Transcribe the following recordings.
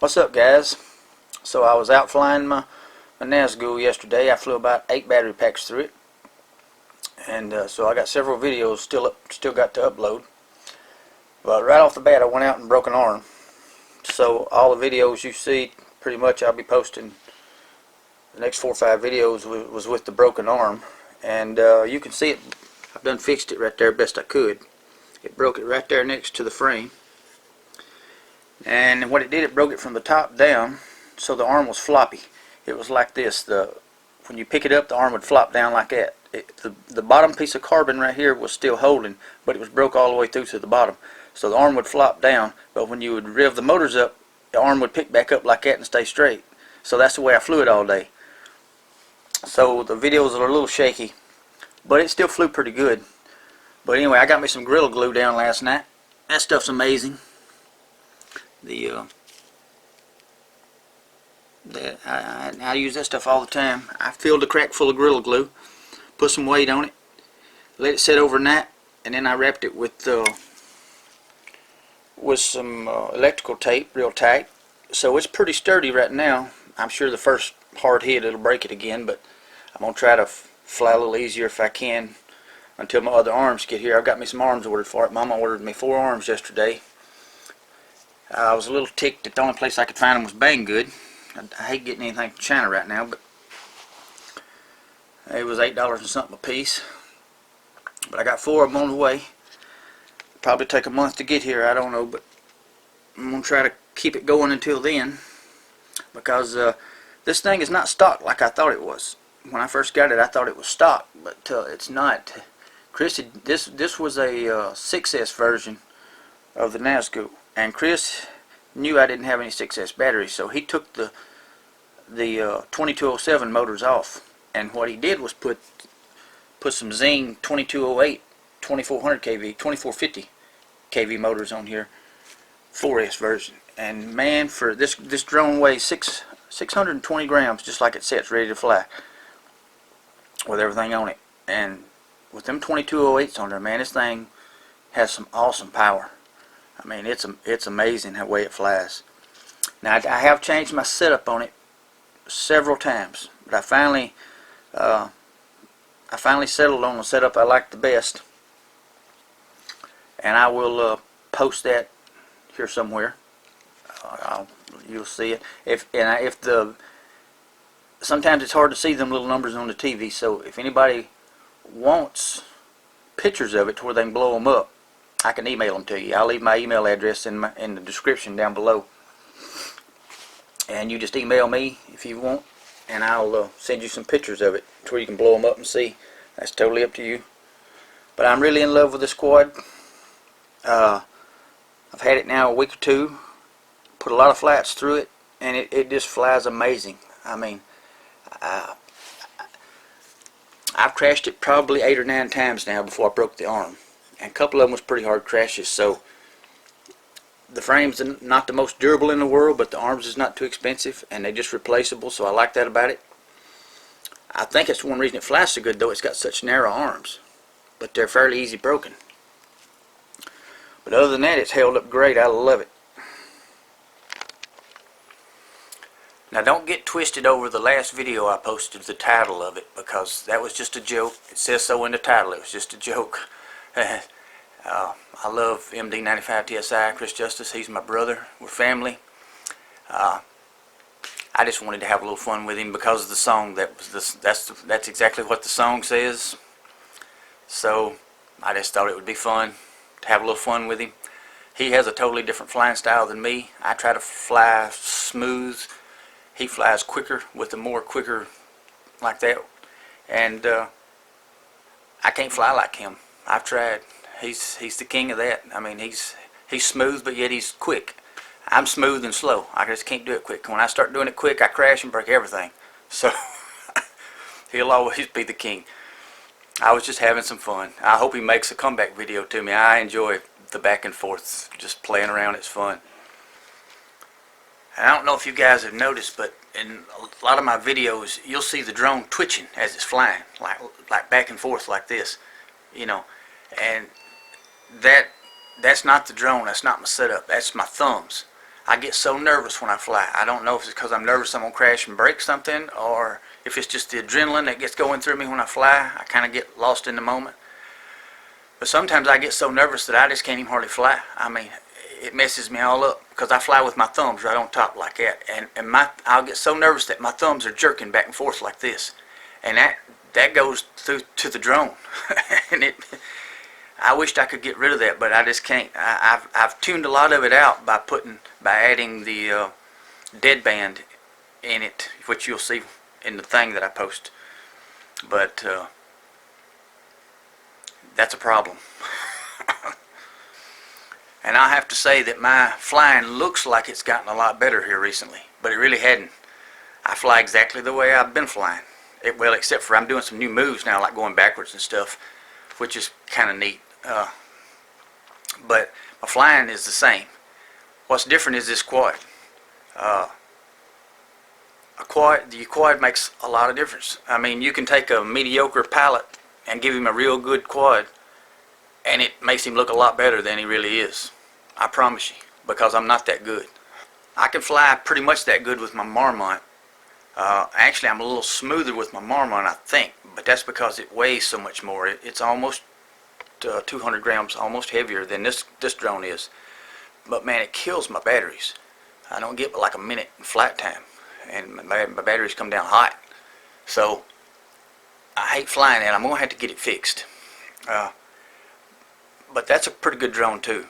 What's up, guys? So I was out flying my Nazgul yesterday. I flew about 8 battery packs through it, and so I got several videos still got to upload. But right off the bat, I went out and broke an arm. So all the videos you see, pretty much I'll be posting. The next 4 or 5 videos was with the broken arm, and you can see it. I've done fixed it right there best I could. It broke it right there next to the frame. And what it did, it broke it from the top down, so the arm was floppy. It was like this. When you pick it up, the arm would flop down like that. The bottom piece of carbon right here was still holding, but it was broke all the way through to the bottom. So the arm would flop down, but when you would rev the motors up, the arm would pick back up like that and stay straight. So that's the way I flew it all day. So the videos are a little shaky, but it still flew pretty good. But anyway, I got me some Gorilla Glue down last night. That stuff's amazing. I use that stuff all the time. I filled a crack full of Gorilla Glue, put some weight on it, let it sit overnight, and then I wrapped it with some electrical tape real tight. So it's pretty sturdy right now. I'm sure the first hard hit it'll break it again, but I'm going to try to fly a little easier if I can until my other arms get here. I've got me some arms ordered for it. Mama ordered me 4 arms yesterday. I was a little ticked that the only place I could find them was Banggood. I hate getting anything from China right now, but it was $8 and something a piece. But I got 4 of them on the way. Probably take a month to get here, I don't know, but I'm going to try to keep it going until then, because this thing is not stock like I thought it was. When I first got it, I thought it was stock, but it's not. Chris, this was a 6S version of the Nazgul, and Chris knew I didn't have any 6S batteries, so he took the 2207 motors off, and what he did was put some Zing 2208 2400 kV 2450 kV motors on here, 4S version. And man, for this drone weighs 620 grams, just like it sits ready to fly with everything on it. And with them 2208s on there, man, this thing has some awesome power. I mean, it's amazing how way it flies. Now I have changed my setup on it several times, but I finally settled on the setup I like the best, and I will post that here somewhere. You'll see it. Sometimes it's hard to see them little numbers on the TV, so if anybody wants pictures of it to where they can blow them up, I can email them to you. I'll leave my email address in the description down below, and you just email me if you want, and I'll send you some pictures of it to where you can blow them up and see. That's totally up to you. But I'm really in love with this quad. I've had it now a week or 2. Put a lot of flights through it, and it just flies amazing. I mean, I've crashed it probably 8 or 9 times now before I broke the arm. And a couple of them was pretty hard crashes, so the frame's not the most durable in the world, but the arms is not too expensive, and they're just replaceable, so I like that about it. I think it's one reason it flies so good, though. It's got such narrow arms, but they're fairly easy broken. But other than that, it's held up great. I love it. Now don't get twisted over the last video I posted, the title of it, because that was just a joke. It says so in the title. It was just a joke. I love Md95tsi, Chris Justice. He's my brother. We're family. I just wanted to have a little fun with him because of the song. That's exactly what the song says. So I just thought it would be fun to have a little fun with him. He has a totally different flying style than me. I try to fly smooth. He flies quicker with the more quicker like that, and I can't fly like him. I've tried. He's the king of that. I mean, he's smooth, but yet he's quick. I'm smooth and slow. I just can't do it quick. When I start doing it quick, I crash and break everything. So he'll always be the king. I was just having some fun. I hope he makes a comeback video to me. I enjoy the back and forth, just playing around. It's fun. And I don't know if you guys have noticed, but in a lot of my videos, you'll see the drone twitching as it's flying, like back and forth like this, you know. And that's not the drone. That's not my setup. That's my thumbs. I get so nervous when I fly. I don't know if it's because I'm nervous I'm going to crash and break something, or if it's just the adrenaline that gets going through me when I fly. I kind of get lost in the moment. But sometimes I get so nervous that I just can't even hardly fly. I mean, it messes me all up because I fly with my thumbs right on top like that, and I'll get so nervous that my thumbs are jerking back and forth like this, and that goes through to the drone. And I wished I could get rid of that, but I just can't. I've tuned a lot of it out by adding the deadband in it, which you'll see in the thing that I post. But that's a problem. And I have to say that my flying looks like it's gotten a lot better here recently, but it really hadn't. I fly exactly the way I've been flying. Well, except for I'm doing some new moves now, like going backwards and stuff, which is kind of neat. But my flying is the same. What's different is this quad. The quad makes a lot of difference. I mean, you can take a mediocre pilot and give him a real good quad, and it makes him look a lot better than he really is. I promise you, because I'm not that good. I can fly pretty much that good with my Marmotte. Actually, I'm a little smoother with my Marmotte, I think, but that's because it weighs so much more. It's almost 200 grams, almost heavier than this drone is. But man, it kills my batteries. I don't get but like a minute in flight time, and my batteries come down hot. So I hate flying that. I'm going to have to get it fixed. But that's a pretty good drone too.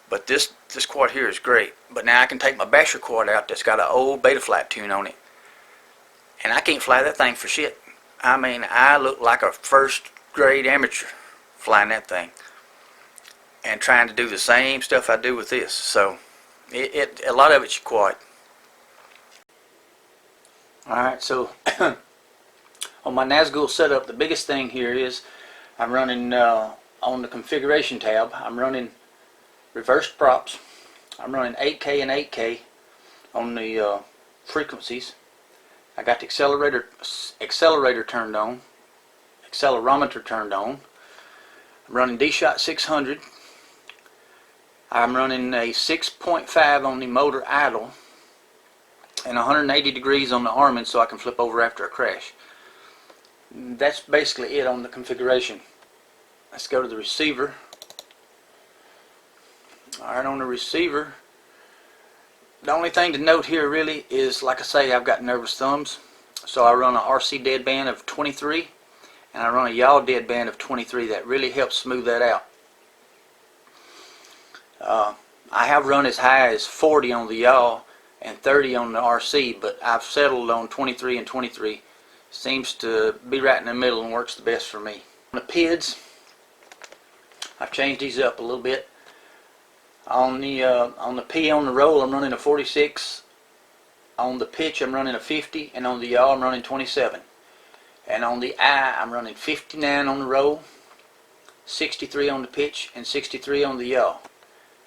But this quad here is great. But now I can take my Basher quad out that's got an old Betaflight tune on it, and I can't fly that thing for shit. I mean, I look like a first grade amateur flying that thing and trying to do the same stuff I do with this. So a lot of it's your quad. Alright, so on my Nazgul setup, the biggest thing here is I'm running on the configuration tab, I'm running reversed props. I'm running 8K and 8K on the frequencies. I got the accelerator turned on, accelerometer turned on. I'm running D-Shot 600. I'm running a 6.5 on the motor idle and 180 degrees on the arming so I can flip over after a crash. That's basically it on the configuration. Let's go to the receiver. Alright, on the receiver, the only thing to note here really is, like I say, I've got nervous thumbs, so I run a RC deadband of 23 and I run a yaw deadband of 23. That really helps smooth that out. I have run as high as 40 on the yaw and 30 on the RC, but I've settled on 23 and 23. Seems to be right in the middle and works the best for me. On the PIDs, I've changed these up a little bit. On the P on the roll, I'm running a 46. On the pitch, I'm running a 50, and on the yaw, I'm running 27. And on the I, I'm running 59 on the roll, 63 on the pitch, and 63 on the yaw.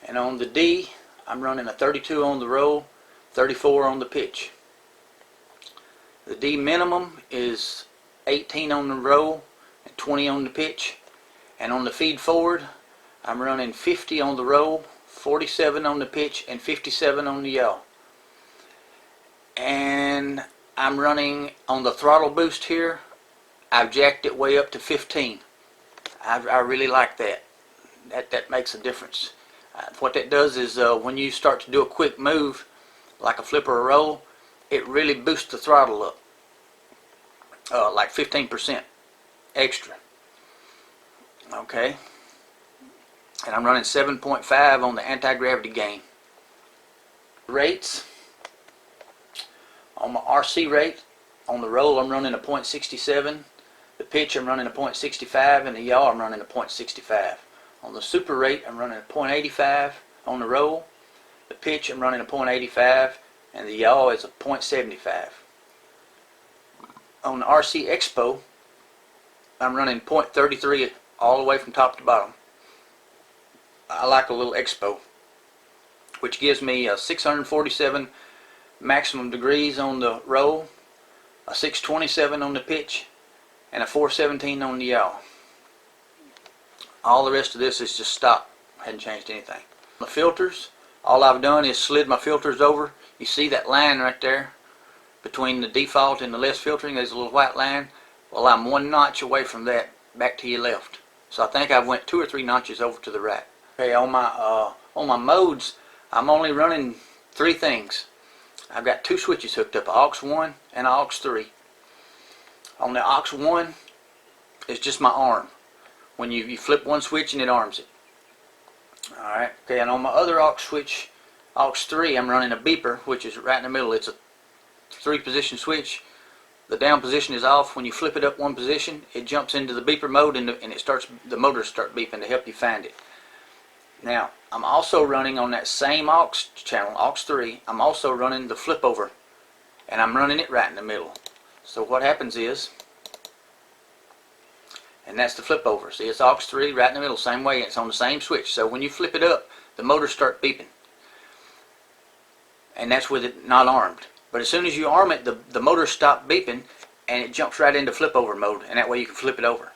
And on the D, I'm running a 32 on the roll, 34 on the pitch. The D minimum is 18 on the roll and 20 on the pitch. And on the feed forward, I'm running 50 on the roll, 47 on the pitch, and 57 on the yaw. And I'm running on the throttle boost here. I've jacked it way up to 15. I really like that. That makes a difference. What that does is when you start to do a quick move, like a flip or a roll, it really boosts the throttle up, like 15% extra. Okay. And I'm running 7.5 on the anti-gravity gain. Rates. On my RC rate, on the roll I'm running a .67. The pitch I'm running a .65, and the yaw I'm running a .65. On the super rate I'm running a .85 on the roll. The pitch I'm running a .85, and the yaw is a .75. On the RC Expo I'm running .33 all the way from top to bottom. I like a little Expo, which gives me a 647 maximum degrees on the roll, a 627 on the pitch, and a 417 on the yaw. All the rest of this is just stock. I hadn't changed anything. The filters, All I've done is slid my filters over. You see that line right there between the default and the less filtering? There's a little white line. Well, I'm 1 notch away from that, back to your left. So I think I went 2 or 3 notches over to the right. Okay, on my modes, I'm only running 3 things. I've got 2 switches hooked up, a aux 1 and a aux 3. On the aux 1, it's just my arm. When you flip one switch and it arms it. Alright, okay, and on my other aux switch, aux 3, I'm running a beeper, which is right in the middle. It's a 3-position switch. The down position is off. When you flip it up 1 position, it jumps into the beeper mode, and the motors start beeping to help you find it. Now, I'm also running on that same aux channel, aux 3, I'm also running the flip over, and I'm running it right in the middle. So what happens is, and that's the flip over. See, it's aux 3 right in the middle, same way. It's on the same switch. So when you flip it up, the motors start beeping, and that's with it not armed. But as soon as you arm it, the motors stop beeping, and it jumps right into flip over mode, and that way you can flip it over.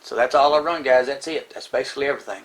So that's all I run, guys. That's it. That's basically everything.